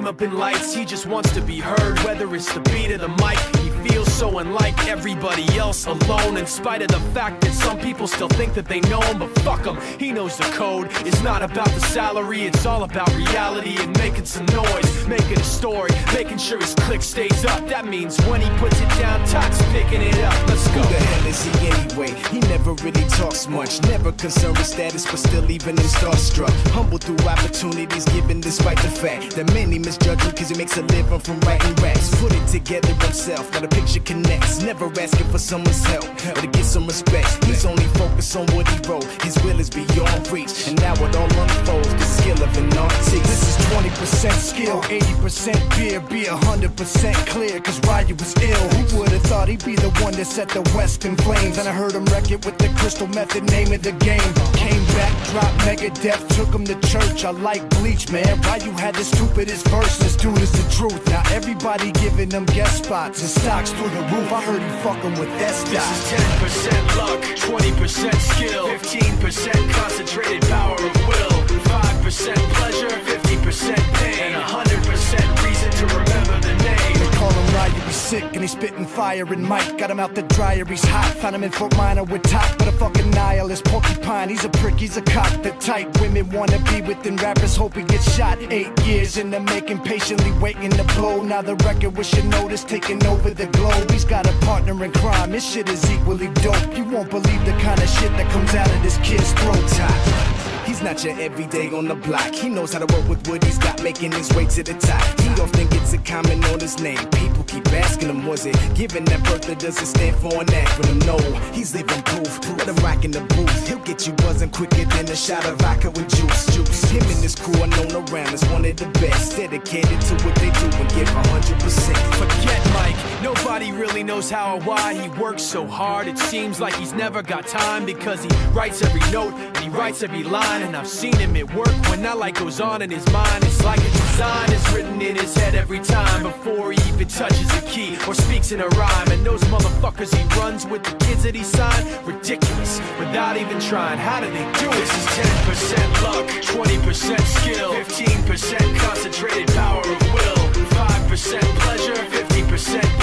fame up in lights, he just wants to be heard. Whether it's the beat or the mic, he feels so unlike everybody else, alone. In spite of the fact that some people still think that they know him, but fuck him, he knows the code. It's not about the salary, it's all about reality and making some noise, making a story, making sure his click stays up. That means when he puts it down, Todd's picking it up. Let's go. Who the hell is he anyway? He never really talks much, never concerned with status, but still even him starstruck. Humble through opportunities given despite the fact that many misjudge him cause he makes a living from writing raps. Put it together himself, now the picture connects. Never asking for someone's help or to get some respect. He's only focused on what he wrote. His will is beyond reach, and now it all unfolds. The skill of an artist. This is 20% skill, 80% beer. Be 100% clear, cause Ryu was ill. Who would've thought he'd be the one that set the West in flames? And I heard him wreck it with the Crystal Method, name of the game. Came back, dropped Megadeth, took him to church. I like Bleach, man. Ryu had the stupidest verse. This dude is the truth. Now everybody giving them guest spots and stocks through the roof. I heard he fucking with that stock. This is 10% luck, 20% skill, 15% concentrated power of will, 5% pleasure, 50% pain, and 100% reason to remember the name. They call him Ryu, he's sick and he's spitting fire and Mike. Got him out the dryer, he's hot. Found him in Fort Minor with top, but a fucking nihilist porcupine. He's a prick, he's a cock. The type women wanna be within rappers, hope he gets shot. 8 years in the making, patiently waiting to blow. Now the record with your notice taking over the globe. He's got a partner in crime, his shit is equally dope. You won't believe the kind of shit that comes out of this kid's throat. He's not your everyday on the block. He knows how to work with what he's got, making his way to the top. He often gets a comment on his name. People keep asking him, was it given that birth that doesn't stand for an acronym? No, he's living proof. Let him rock in the booth. He'll get you buzzing quicker than a shot of vodka with juice. Him and his crew are known around as one of the best, dedicated to what they do and give 100%. Forget Mike, nobody really knows how or why he works so hard. It seems like he's never got time because he writes every note and he writes every line. And I've seen him at work when that light goes on in his mind. It's like a design is written in his head every time before he even touches a key or speaks in a rhyme. And those motherfuckers he runs with, the kids that he signed, ridiculous, without even trying. How do they do it? This is 10% luck, 20% skill, 15% concentrated power of will, 5% pleasure, 50%